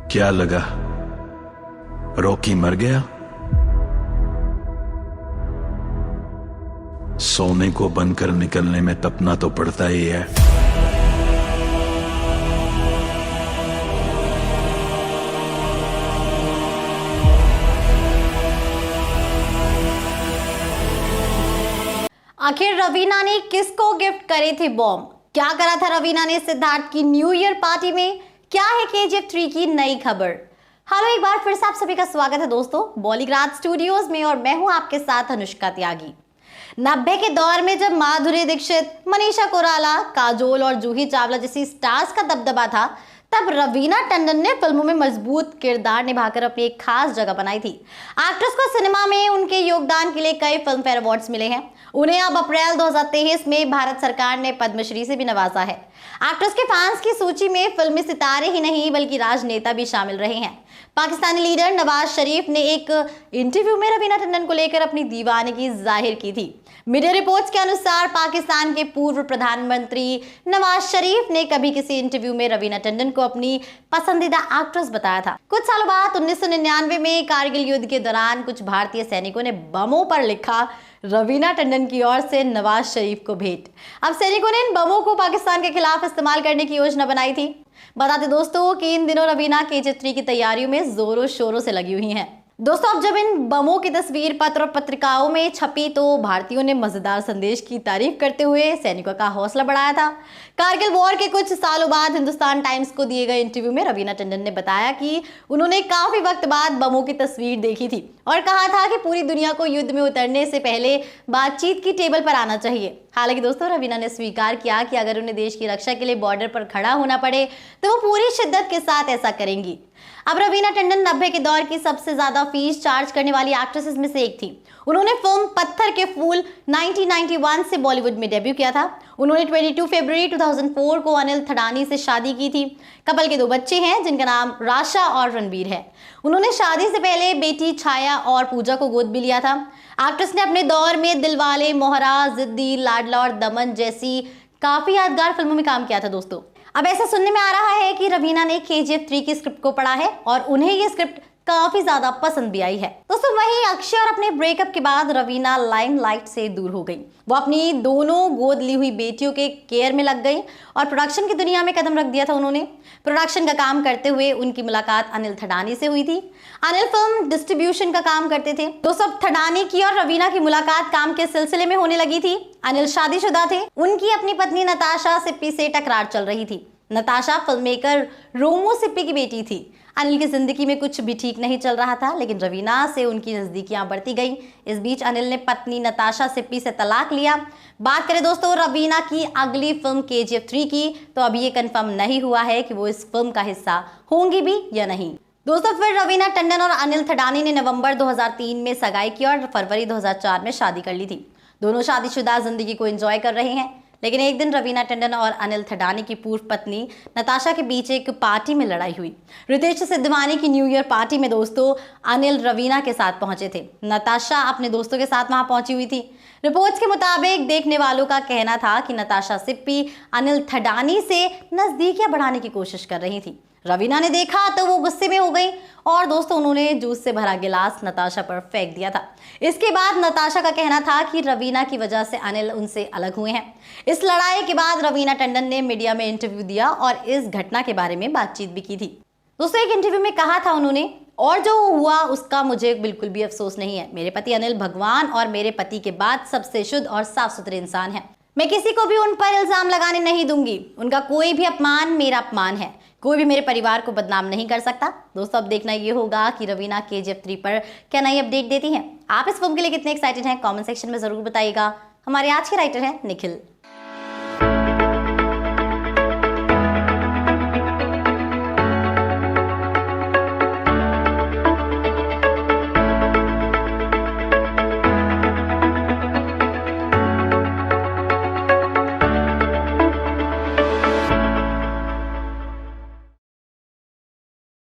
क्या लगा रॉकी मर गया? सोने को बनकर निकलने में तपना तो पड़ता ही है। आखिर रवीना ने किसको गिफ्ट करे थे बॉम्ब? क्या करा था रवीना ने सिद्धार्थ की न्यू ईयर पार्टी में? क्या है KGF 3 की नई खबर? हेलो, एक बार फिर से आप सभी का स्वागत है दोस्तों बॉलीग्राज स्टूडियोज में, और मैं हूं आपके साथ अनुष्का त्यागी। 90 के दौर में जब माधुरी दीक्षित, मनीषा कोइराला, काजोल और जूही चावला जैसी स्टार्स का दबदबा था, तब रवीना टंडन ने फिल्मों में मजबूत किरदार निभाकर अपनी एक खास जगह बनाई थी। एक्ट्रेस को सिनेमा में उनके योगदान के लिए कई फिल्म फेयर अवार्ड्स मिले हैं। उन्हें अब अप्रैल 2023 में भारत सरकार ने पद्मश्री से भी नवाजा है। एक्ट्रेस के फैंस की सूची में फिल्मी सितारे ही नहीं बल्कि राजनेता भी शामिल रहे हैं। पाकिस्तानी लीडर नवाज शरीफ ने एक इंटरव्यू में रवीना टंडन को लेकर अपनी दीवानगी जाहिर की थी। मीडिया रिपोर्ट्स के अनुसार पाकिस्तान के पूर्व प्रधानमंत्री नवाज शरीफ ने कभी किसी इंटरव्यू में रवीना टंडन को अपनी पसंदीदा एक्ट्रेस बताया था। कुछ सालों बाद 1999 में कारगिल युद्ध के दौरान कुछ भारतीय सैनिकों ने बमों पर लिखा रवीना टंडन की ओर से नवाज शरीफ को भेंट। अब सैनिकों ने इन बमों को पाकिस्तान के खिलाफ इस्तेमाल करने की योजना बनाई थी। बता दें दोस्तों कि इन दिनों रवीना KGF 3 की तैयारियों में जोरों शोरों से लगी हुई हैं। दोस्तों, अब जब इन बमों की तस्वीर पत्र और पत्रिकाओं में छपी तो भारतीयों ने मजेदार संदेश की तारीफ करते हुए सैनिकों का हौसला बढ़ाया था। कारगिल वॉर के कुछ सालों बाद हिंदुस्तान टाइम्स को दिए गए इंटरव्यू में रवीना टंडन ने बताया कि उन्होंने काफी वक्त बाद बमों की तस्वीर देखी थी और कहा था कि पूरी दुनिया को युद्ध में उतरने से पहले बातचीत की टेबल पर आना चाहिए। हालांकि दोस्तों, रवीना ने स्वीकार किया कि अगर उन्हें देश की रक्षा के लिए बॉर्डर पर खड़ा होना पड़े तो वो पूरी शिद्दत के साथ ऐसा करेंगी। अब रवीना टंडन 90 के दौर की सबसे ज्यादा फीस चार्ज करने वाली एक्ट्रेसेस में से एक थी। उन्होंने फिल्म पत्थर के फूल 1991 से बॉलीवुड में डेब्यू किया था। उन्होंने 22 फरवरी 2004 को अनिल थडानी से शादी की थी। कपल के 2 बच्चे हैं जिनका नाम राशा और रणबीर है। उन्होंने शादी से पहले बेटी छाया और पूजा को गोद भी लिया था। एक्ट्रेस ने अपने दौर में दिलवाले, मोहरा, जिद्दी, लाडला और दमन जैसी काफी यादगार फिल्मों में काम किया था दोस्तों। अब ऐसा सुनने में आ रहा है कि रवीना ने KGF 3 की स्क्रिप्ट को पढ़ा है और उन्हें ये स्क्रिप्ट काफी ज्यादा पसंद भी आई है। दोस्तों, वहीं अक्षय और अपने ब्रेकअप के बाद रवीना लाइमलाइट से दूर हो गई। वो अपनी दोनों गोद ली हुई बेटियों के केयर में लग गई और प्रोडक्शन की दुनिया में कदम रख दिया था उन्होंने। प्रोडक्शन का काम करते हुए उनकी मुलाकात अनिल थडानी से हुई थी। अनिल फिल्म डिस्ट्रीब्यूशन का काम करते थे। दोस्तों, थडानी की और रवीना की मुलाकात काम के सिलसिले में होने लगी थी। अनिल शादीशुदा थे। उनकी अपनी पत्नी नताशा सिप्पी से टकरार चल रही थी। नताशा फिल्ममेकर रोमो सिप्पी की बेटी थी। अनिल की जिंदगी में कुछ भी ठीक नहीं चल रहा था, लेकिन रवीना से उनकी नजदीकियां बढ़ती गई। इस बीच अनिल ने पत्नी नताशा सिप्पी से तलाक लिया। बात करें दोस्तों रवीना की अगली फिल्म KGF 3 की, तो अभी ये कंफर्म नहीं हुआ है कि वो इस फिल्म का हिस्सा होंगी भी या नहीं। दोस्तों, फिर रवीना टंडन और अनिल थडानी ने नवंबर 2003 में सगाई की और फरवरी 2004 में शादी कर ली थी। दोनों शादीशुदा जिंदगी को एंजॉय कर रहे हैं, लेकिन एक दिन रवीना टंडन और अनिल थडानी की पूर्व पत्नी नताशा के बीच एक पार्टी में लड़ाई हुई। रितेश सिद्धवानी की न्यू ईयर पार्टी में दोस्तों अनिल रवीना के साथ पहुंचे थे। नताशा अपने दोस्तों के साथ वहां पहुंची हुई थी। रिपोर्ट्स के मुताबिक देखने वालों का कहना था कि नताशा सिप्पी अनिल थडानी से नजदीकियां बढ़ाने की कोशिश कर रही थी। रवीना ने देखा तो वो गुस्से में हो गई और दोस्तों उन्होंने जूस से भरा गिलास नताशा पर फेंक दिया था। इसके बाद नताशा का कहना था कि रवीना की वजह से अनिल उनसे अलग हुए हैं। इस लड़ाई के बाद रवीना टंडन ने मीडिया में इंटरव्यू दिया और इस घटना के बारे में बातचीत भी की थी। दोस्तों, एक इंटरव्यू में कहा था उन्होंने, और जो हुआ उसका मुझे बिल्कुल भी अफसोस नहीं है। मेरे पति अनिल भगवान और मेरे पति के बाद सबसे शुद्ध और साफ सुथरे इंसान हैं। मैं किसी को भी उन पर इल्जाम लगाने नहीं दूंगी। उनका कोई भी अपमान मेरा अपमान है। कोई भी मेरे परिवार को बदनाम नहीं कर सकता। दोस्तों, अब देखना ये होगा कि रवीना KGF 3 पर क्या नई अपडेट देती हैं। आप इस फिल्म के लिए कितने एक्साइटेड हैं कमेंट सेक्शन में जरूर बताइएगा। हमारे आज के राइटर हैं निखिल।